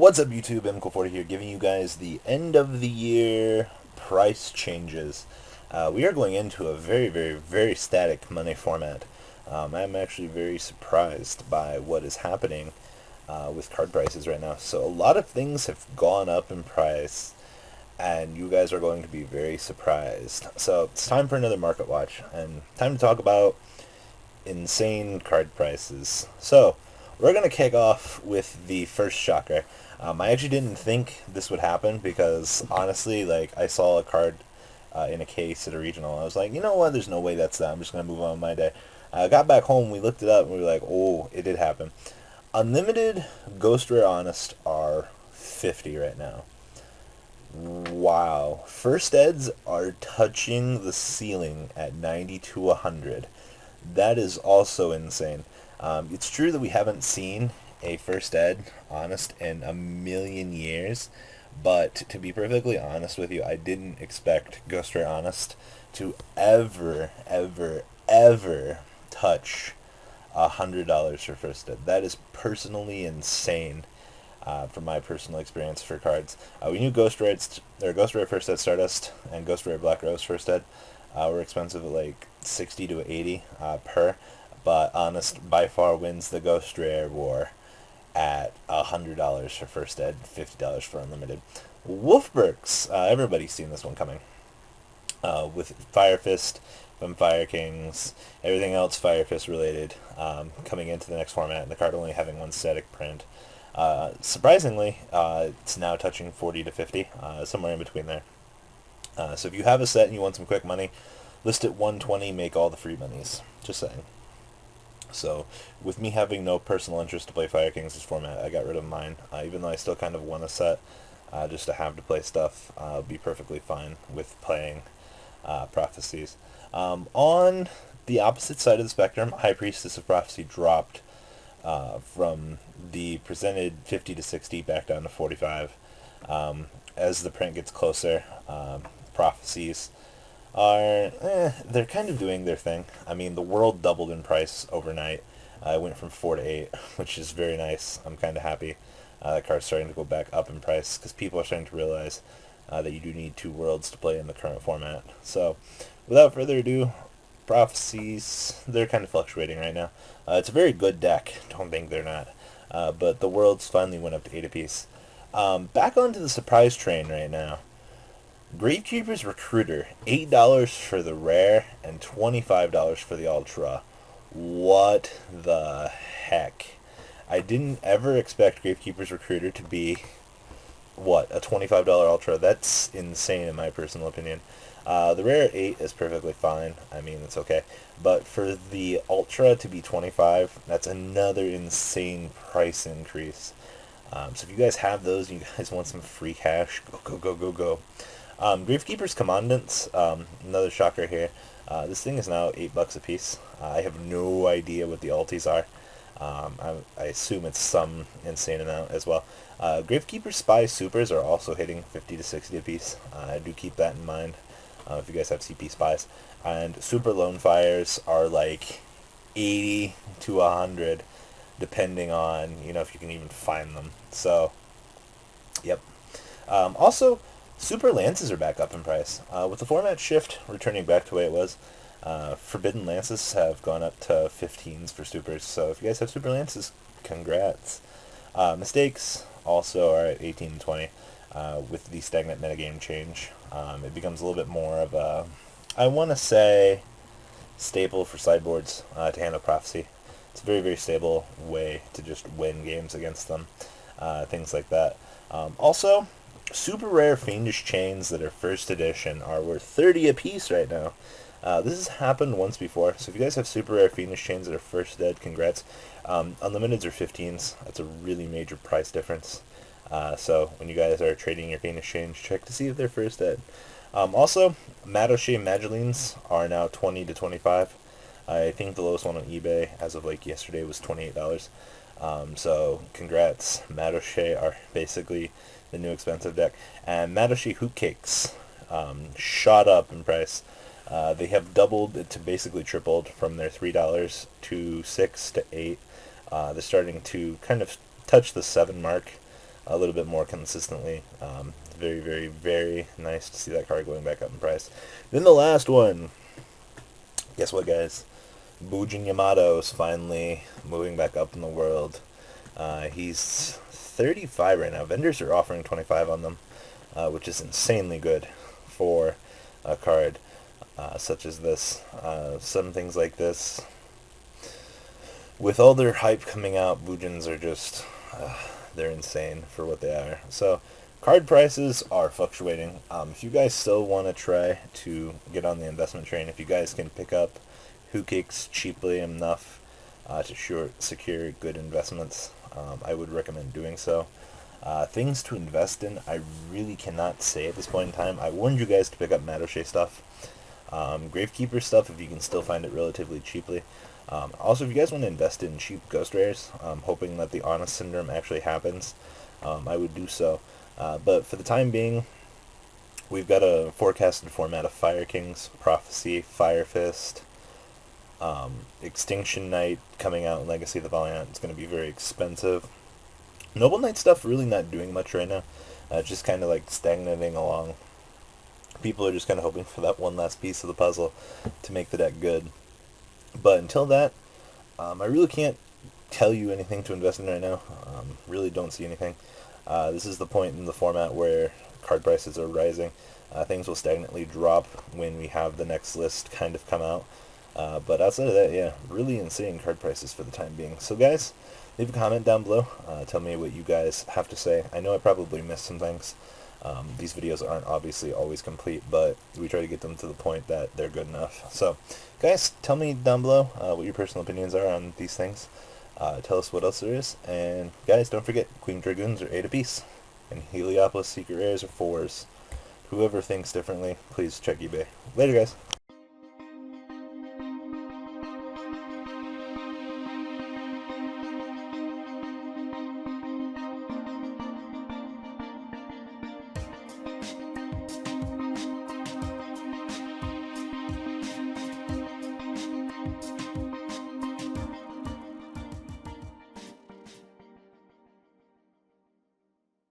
What's up, YouTube? MCool40 here, giving you guys the end of the year price changes. We are going into a very static money format. I'm actually very surprised by what is happening with card prices right now. So a lot of things have gone up in price, and you guys are going to be very surprised. So it's time for another market watch, and time to talk about insane card prices. So we're going to kick off with the first shocker. I actually didn't think this would happen because, honestly, like, I saw a card in a case at a regional. I was like, you know what, there's no way that's that. I'm just going to move on with my day. I got back home, we looked it up, and we were like, oh, it did happen. Unlimited Ghost Rare Honest are 50 right now. Wow. First eds are touching the ceiling at 90 to 100. That is also insane. It's true that we haven't seen a first ed honest in a million years, but to be perfectly honest with you, I didn't expect Ghost Rare Honest to ever touch $100 for first ed. That is personally insane. From my personal experience for cards, we knew Ghost Rare First Ed Stardust and Ghost Rare Black Rose First Ed were expensive at like 60 to 80 per, but Honest by far wins the Ghost Rare war at $100 for First Ed, $50 for Unlimited. Wolfbergs, everybody's seen this one coming. With Fire Fist, Fire Kings, everything else Fire Fist related, coming into the next format, and the card only having one static print. Surprisingly, it's now touching 40 to 50, somewhere in between there. So if you have a set and you want some quick money, list at 120, make all the free monies. Just saying. So with me having no personal interest to play Fire Kings this format, I got rid of mine. Even though I still kind of want a set just to have to play stuff, I'll be perfectly fine with playing Prophecies. On the opposite side of the spectrum, High Priestess of Prophecy dropped from the presented 50 to 60 back down to 45. As the print gets closer, Prophecies are, they're kind of doing their thing. I mean, the world doubled in price overnight. It went from 4 to 8, which is very nice. I'm kind of happy. The card's starting to go back up in price because people are starting to realize that you do need 2 worlds to play in the current format. So, without further ado, Prophecies, they're kind of fluctuating right now. It's a very good deck, don't think they're not. But the worlds finally went up to 8 apiece. Back onto the surprise train right now. Gravekeeper's Recruiter, $8 for the rare and $25 for the ultra. What the heck? I didn't ever expect Gravekeeper's Recruiter to be, what, a $25 ultra. That's insane in my personal opinion. The rare at 8 is perfectly fine. I mean, it's okay. But for the ultra to be 25, that's another insane price increase. So if you guys have those and you guys want some free cash, go. Gravekeeper's Commandants, another shocker here. This thing is now $8 a piece. I have no idea what the alties are. I assume it's some insane amount as well. Gravekeeper Spy Supers are also hitting 50 to 60 a piece. I do keep that in mind if you guys have CP Spies. And Super Lone Fires are like 80 to 100, depending on, if you can even find them. So, yep. Also, Super Lances are back up in price. With the format shift returning back to the way it was, Forbidden Lances have gone up to 15s for Supers. So if you guys have Super Lances, congrats. Mistakes also are at 18 and 20. With the stagnant metagame change, it becomes a little bit more of a, I want to say, staple for sideboards to handle Prophecy. It's a very stable way to just win games against them. Things like that. Also, super rare Fiendish Chains that are first edition are worth 30 a piece right now. This has happened once before, so if you guys have super rare Fiendish Chains that are first ed, congrats. Unlimiteds are 15s. That's a really major price difference. So when you guys are trading your Fiendish Chains, check to see if they're first ed. Also, Madoche Magellines are now 20 to 25. I think the lowest one on eBay as of like yesterday was $28. So congrats. Madoche are basically the new expensive deck. And Madoche Hoot Cakes shot up in price. They have doubled to basically tripled from their $3 to $6 to $8. They're starting to kind of touch the 7 mark. a little bit more consistently. Very, very, very nice to see that card going back up in price. Then the last one. Guess what, guys? Bujin Yamato's finally moving back up in the world. He's 35 right now. Vendors are offering 25 on them, which is insanely good for a card such as this. Some things like this, with all their hype coming out, Bujins are just, they're insane for what they are. So, card prices are fluctuating. If you guys still want to try to get on the investment train, if you guys can pick up Hookicks cheaply enough to secure good investments, I would recommend doing so. Things to invest in, I really cannot say at this point in time. I warned you guys to pick up Madoche stuff. Gravekeeper stuff, if you can still find it relatively cheaply. Also, if you guys want to invest in cheap Ghost Rares, hoping that the Honest Syndrome actually happens, I would do so. But for the time being, we've got a forecasted format of Fire Kings, Prophecy, Fire Fist, Extinction Knight coming out in Legacy of the Valiant. It's going to be very expensive. Noble Knight stuff really not doing much right now. Just kind of like stagnating along. People are just kind of hoping for that one last piece of the puzzle to make the deck good. But until that, I really can't tell you anything to invest in right now. Really don't see anything. This is the point in the format where card prices are rising. Things will stagnantly drop when we have the next list kind of come out. But outside of that, yeah, really insane card prices for the time being. So guys, leave a comment down below. Tell me what you guys have to say. I know I probably missed some things. These videos aren't obviously always complete, but we try to get them to the point that they're good enough. So, guys, tell me down below what your personal opinions are on these things. Tell us what else there is. And, guys, don't forget, Queen Dragoons are 8 apiece. And Heliopolis Secret Rares are 4s. Whoever thinks differently, please check eBay. Later, guys.